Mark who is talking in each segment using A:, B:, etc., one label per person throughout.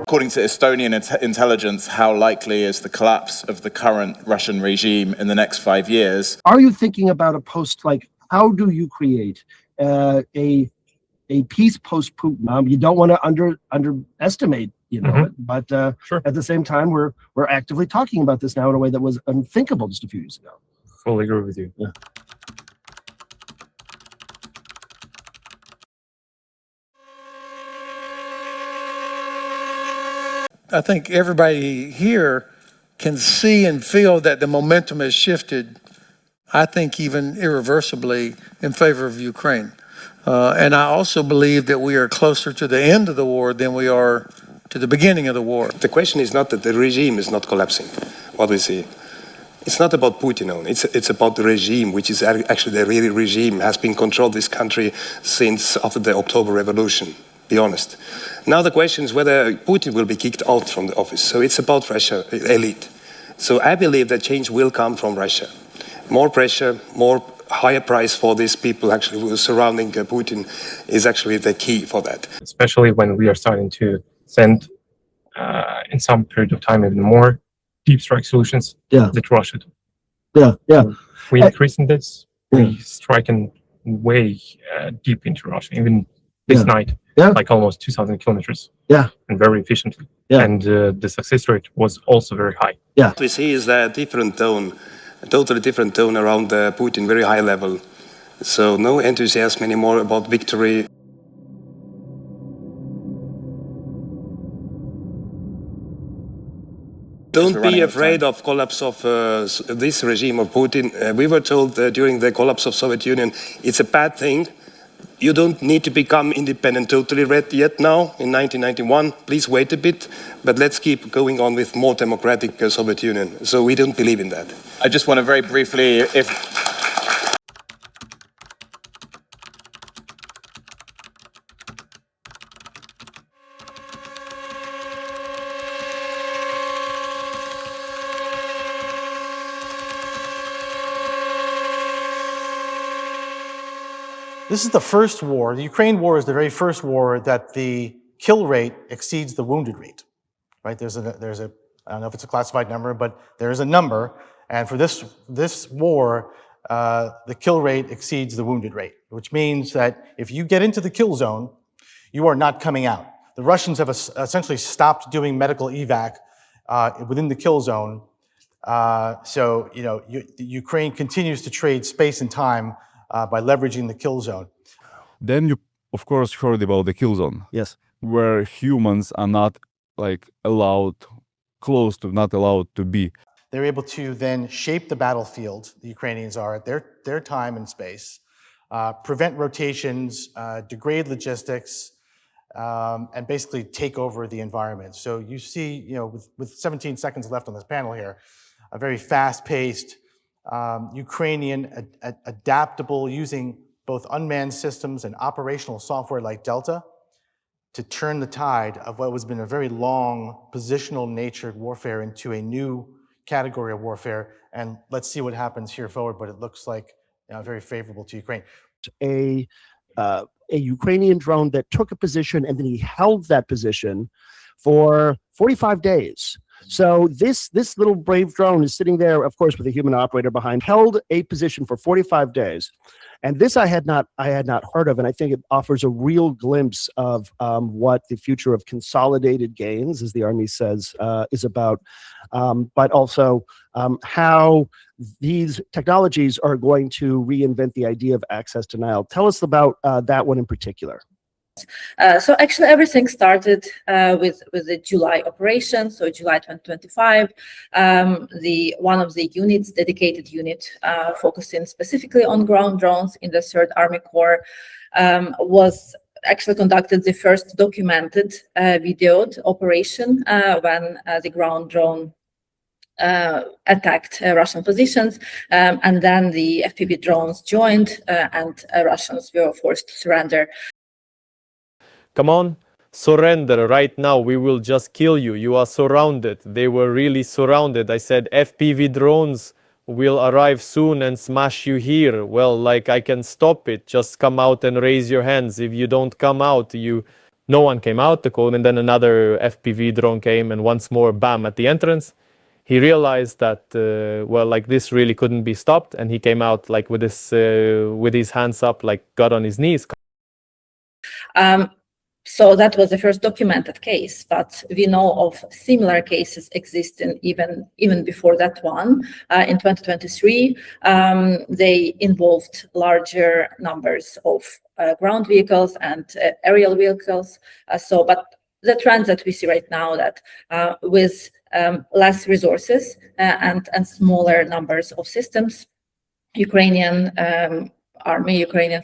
A: According to Estonian intelligence, how likely is the collapse of the current Russian regime in the next 5 years?
B: Are you thinking about a post, like, how do you create a peace post-Putin? You don't want to underestimate, but
C: Sure.
B: At the same time, we're actively talking about this now in a way that was unthinkable just a few years ago.
C: Fully agree with you.
B: Yeah.
D: I think everybody here can see and feel that the momentum has shifted, I think even irreversibly, in favor of Ukraine. And I also believe that we are closer to the end of the war than we are to the beginning of the war.
E: The question is not that the regime is not collapsing, what we see. It's not about Putin only, it's about the regime, which is actually the real regime, has been controlled this country since after the October Revolution, be honest. Now the question is whether Putin will be kicked out from the office. So it's about Russia elite. So I believe that change will come from Russia. More pressure, more higher price for these people actually who are surrounding Putin is actually the key for that.
C: Especially when we are starting to send, in some period of time, even more deep strike solutions that Russia do.
B: Yeah.
C: We increasing this, we striking way deep into Russia, even this night, like almost 2,000 kilometers. And very efficiently. And the success rate was also very high.
E: What we see is a different tone, a totally different tone around Putin, very high level. So no enthusiasm anymore about victory. Don't be afraid of collapse of this regime of Putin. We were told during the collapse of Soviet Union, it's a bad thing. You don't need to become independent totally yet now, in 1991. Please wait a bit, but let's keep going on with more democratic Soviet Union. So we don't believe in that.
A: I just want to very briefly,
F: This is the first war. The Ukraine war is the very first war that the kill rate exceeds the wounded rate. Right? There's a I don't know if it's a classified number, but there is a number, and for this war, the kill rate exceeds the wounded rate, which means that if you get into the kill zone, you are not coming out. The Russians have essentially stopped doing medical evac within the kill zone. So Ukraine continues to trade space and time by leveraging the kill zone.
G: Then you, of course, heard about the kill zone.
B: Yes.
G: Where humans are not allowed to be.
F: They're able to then shape the battlefield, the Ukrainians are, at their time and space, prevent rotations, degrade logistics, and basically take over the environment. So you see, with 17 seconds left on this panel here, a very fast-paced, Ukrainian, adaptable, using both unmanned systems and operational software like Delta to turn the tide of what has been a very long positional natured warfare into a new category of warfare. And let's see what happens here forward, but it looks like very favorable to Ukraine.
B: A Ukrainian drone that took a position and then he held that position for 45 days. So this little brave drone is sitting there, of course, with a human operator behind, held a position for 45 days. And this I had not heard of, and I think it offers a real glimpse of what the future of consolidated gains, as the Army says, is about, but also how these technologies are going to reinvent the idea of access denial. Tell us about that one in particular.
H: So actually everything started with the July operation, so July 2025. One of the units, dedicated unit, focusing specifically on ground drones in the 3rd Army Corps, was actually conducted the first documented videoed operation when the ground drone attacked Russian positions, and then the FPV drones joined and Russians were forced to surrender.
I: Come on, surrender right now. We will just kill you. You are surrounded. They were really surrounded. I said FPV drones will arrive soon and smash you here. Well, I can stop it. Just come out and raise your hands. If you don't come out, you No one came out to call him, and then another FPV drone came, and once more, bam, at the entrance. He realized that, well, like this really couldn't be stopped, and he came out like with his hands up, like got on his knees.
H: So that was the first documented case, but we know of similar cases existing even before that one. In 2023, they involved larger numbers of ground vehicles and aerial vehicles. But the trend that we see right now, that with less resources and smaller numbers of systems, Ukrainian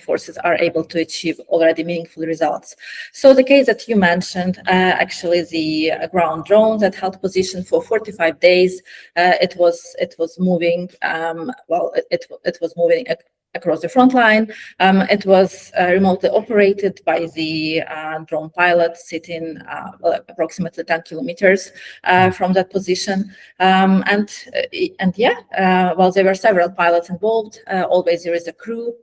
H: forces are able to achieve already meaningful results. So the case that you mentioned, actually the ground drone that held position for 45 days, it was moving, it was moving across the front line. It was remotely operated by the drone pilot sitting approximately 10 kilometers from that position. Well, there were several pilots involved. Always there is a crew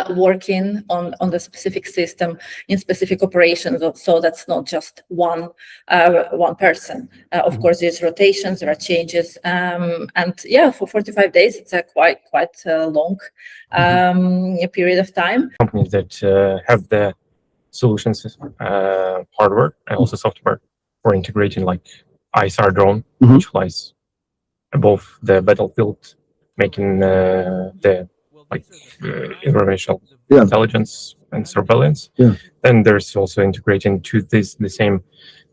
H: working on the specific system in specific operations, so that's not just one person. Of course, there's rotations, there are changes, and yeah, for 45 days, it's a quite long period of time.
C: Companies that have the solutions, hardware and also software for integrating, like ISR drone, which flies above the battlefield, making the informational intelligence and surveillance. Then there's also integrating to this the same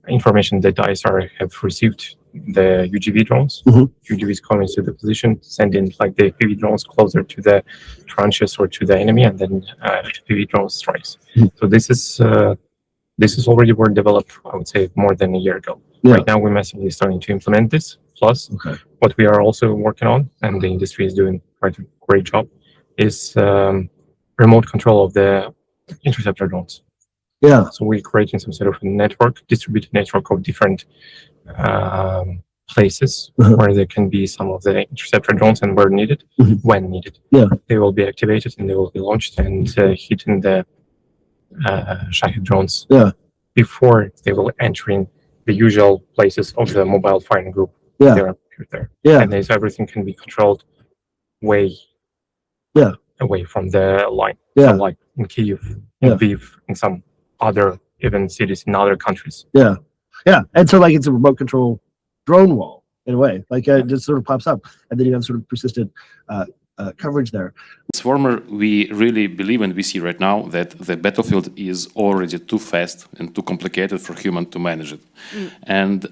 C: information that ISR have received, the UGV drones. UGVs coming to the position, sending like the FPV drones closer to the trenches or to the enemy, and then FPV drone strikes. So this is already were developed, I would say, more than a year ago. Right now we're massively starting to implement this. Plus, what we are also working on, and the industry is doing quite a great job, is remote control of the interceptor drones. So we're creating some sort of network, distributed network of different places where there can be some of the interceptor drones, and where needed, when needed. They will be activated and they will be launched and hitting the Shahed drones before they will entering the usual places of the mobile firing group. They are there. And everything can be controlled way away from the line. So like in Kyiv, in Lviv, in some other even cities in other countries.
B: And so like it's a remote control drone wall in a way, like it just sort of pops up, and then you have sort of persistent coverage there.
J: Swarmer, we really believe, and we see right now, that the battlefield is already too fast and too complicated for human to manage it. And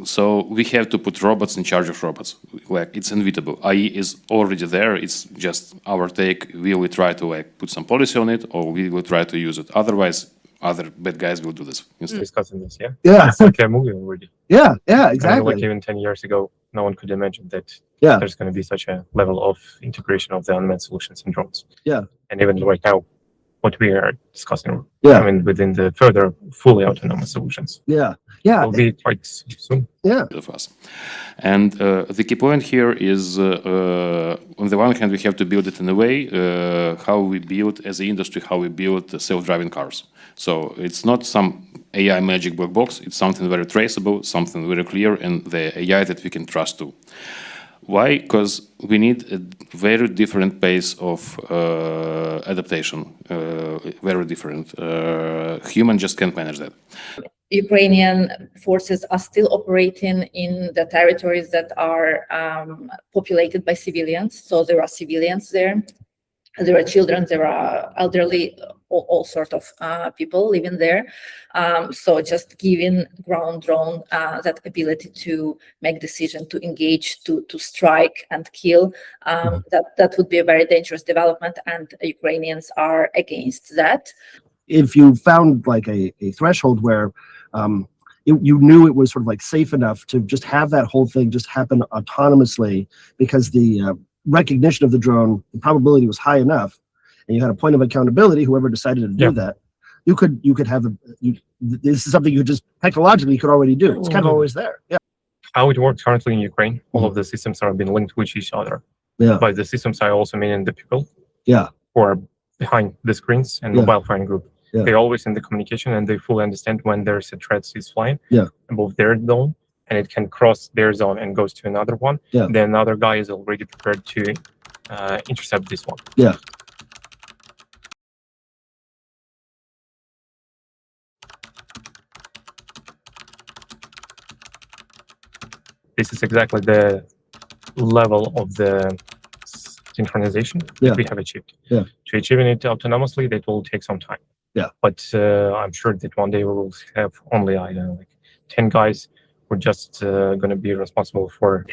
J: so we have to put robots in charge of robots. Like, it's inevitable. AI is already there. It's just our take. Will we try to put some policy on it, or we will try to use it? Otherwise, other bad guys will do this instead.
C: Discussing this, it's like a movie already.
B: Exactly.
C: Like even 10 years ago, no one could imagine that there's going to be such a level of integration of the unmanned solutions and drones. And even right now, what we are discussing, I mean, within the further fully autonomous solutions. Will be quite soon.
J: Of us. And the key point here is, on the one hand, we have to build it in a way how we build as an industry, how we build self-driving cars. So it's not some AI magic black box. It's something very traceable, something very clear, and the AI that we can trust to. Why? Because we need a very different pace of adaptation, very different. Human just can't manage that.
H: Ukrainian forces are still operating in the territories that are populated by civilians. So there are civilians there. There are children, there are elderly, all sorts of people living there. So just giving ground drone that ability to make decision, to engage, to strike and kill, that would be a very dangerous development, and Ukrainians are against that.
B: If you found like a threshold where you knew it was sort of like safe enough to just have that whole thing just happen autonomously, because the recognition of the drone, the probability was high enough, and you had a point of accountability, whoever decided to do that, you could have this is something you just technologically could already do. It's kind of always there.
C: How it works currently in Ukraine, all of the systems are being linked with each other. By the systems, I also mean the people who are behind the screens and mobile firing group. They're always in the communication, and they fully understand when there's a threat is flying above their zone, and it can cross their zone and goes to another one. Then another guy is already prepared to intercept this one. This is exactly the level of the synchronization that we have achieved. To achieving it autonomously, that will take some time. But I'm sure that one day we will have only, I don't know, like 10 guys who are just going to be responsible for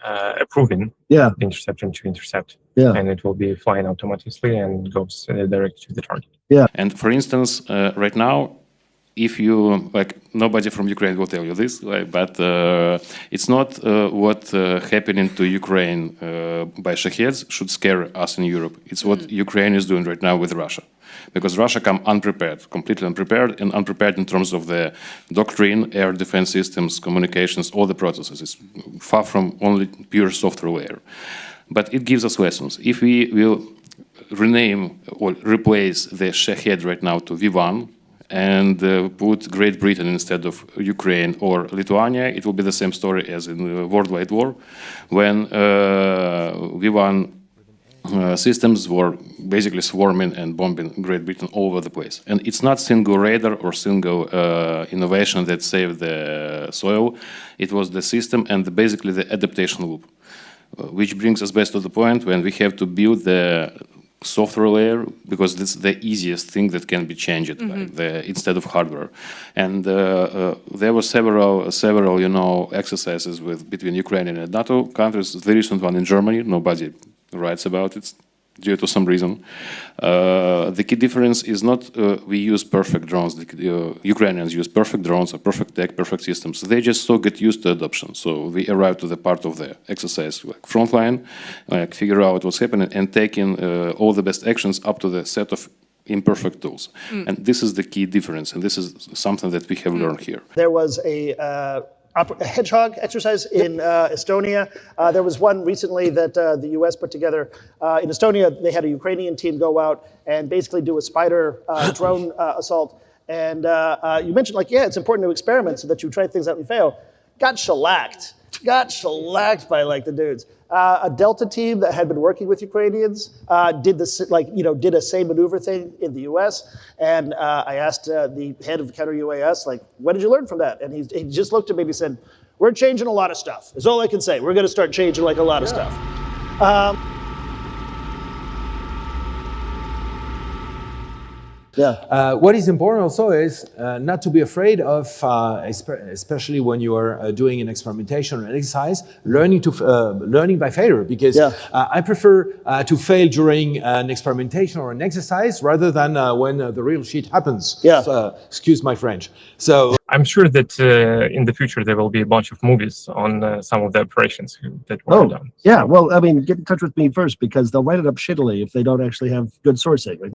C: approving the interception to intercept. And it will be flying automatically and goes direct to the target.
J: And for instance, right now, if you, like, nobody from Ukraine will tell you this, right? But it's not what happening to Ukraine by Shaheds should scare us in Europe. It's what Ukraine is doing right now with Russia. Because Russia come unprepared, completely unprepared, and unprepared in terms of the doctrine, air defense systems, communications, all the processes. It's far from only pure software layer. But it gives us lessons. If we will rename or replace the Shahed right now to V1, and put Great Britain instead of Ukraine or Lithuania, it will be the same story as in the Worldwide War, when V1 systems were basically swarming and bombing Great Britain all over the place. And it's not single radar or single innovation that saved the soil. It was the system and basically the adaptation loop, which brings us back to the point when we have to build the software layer, because this is the easiest thing that can be changed instead of hardware. And there were several, you know, exercises between Ukrainian and NATO countries. The recent one in Germany, nobody writes about it due to some reason. The key difference is not we use perfect drones. The Ukrainians use perfect drones or perfect tech, perfect systems. They just get used to adoption. So we arrive to the part of the exercise, like frontline, like figure out what's happening and taking all the best actions up to the set of imperfect tools. And this is the key difference. And this is something that we have learned here.
B: There was a hedgehog exercise in Estonia. There was one recently that the US put together. In Estonia, they had a Ukrainian team go out and basically do a spider drone assault. And you mentioned, like, yeah, it's important to experiment so that you try things out and fail. Got shellacked by, like, the dudes. A Delta team that had been working with Ukrainians did this, like, you know, did a same maneuver thing in the US. And I asked the head of counter UAS, like, what did you learn from that? And he just looked at me and he said, we're changing a lot of stuff. Is all I can say. We're going to start changing, like, a lot of stuff.
K: What is important also is not to be afraid of, especially when you are doing an experimentation or an exercise, learning by failure. Because I prefer to fail during an experimentation or an exercise rather than when the real shit happens. So, excuse my French. So
C: I'm sure that in the future there will be a bunch of movies on some of the operations that were done.
B: Yeah, well, I mean, get in touch with me first because they'll write it up shittily if they don't actually have good sourcing.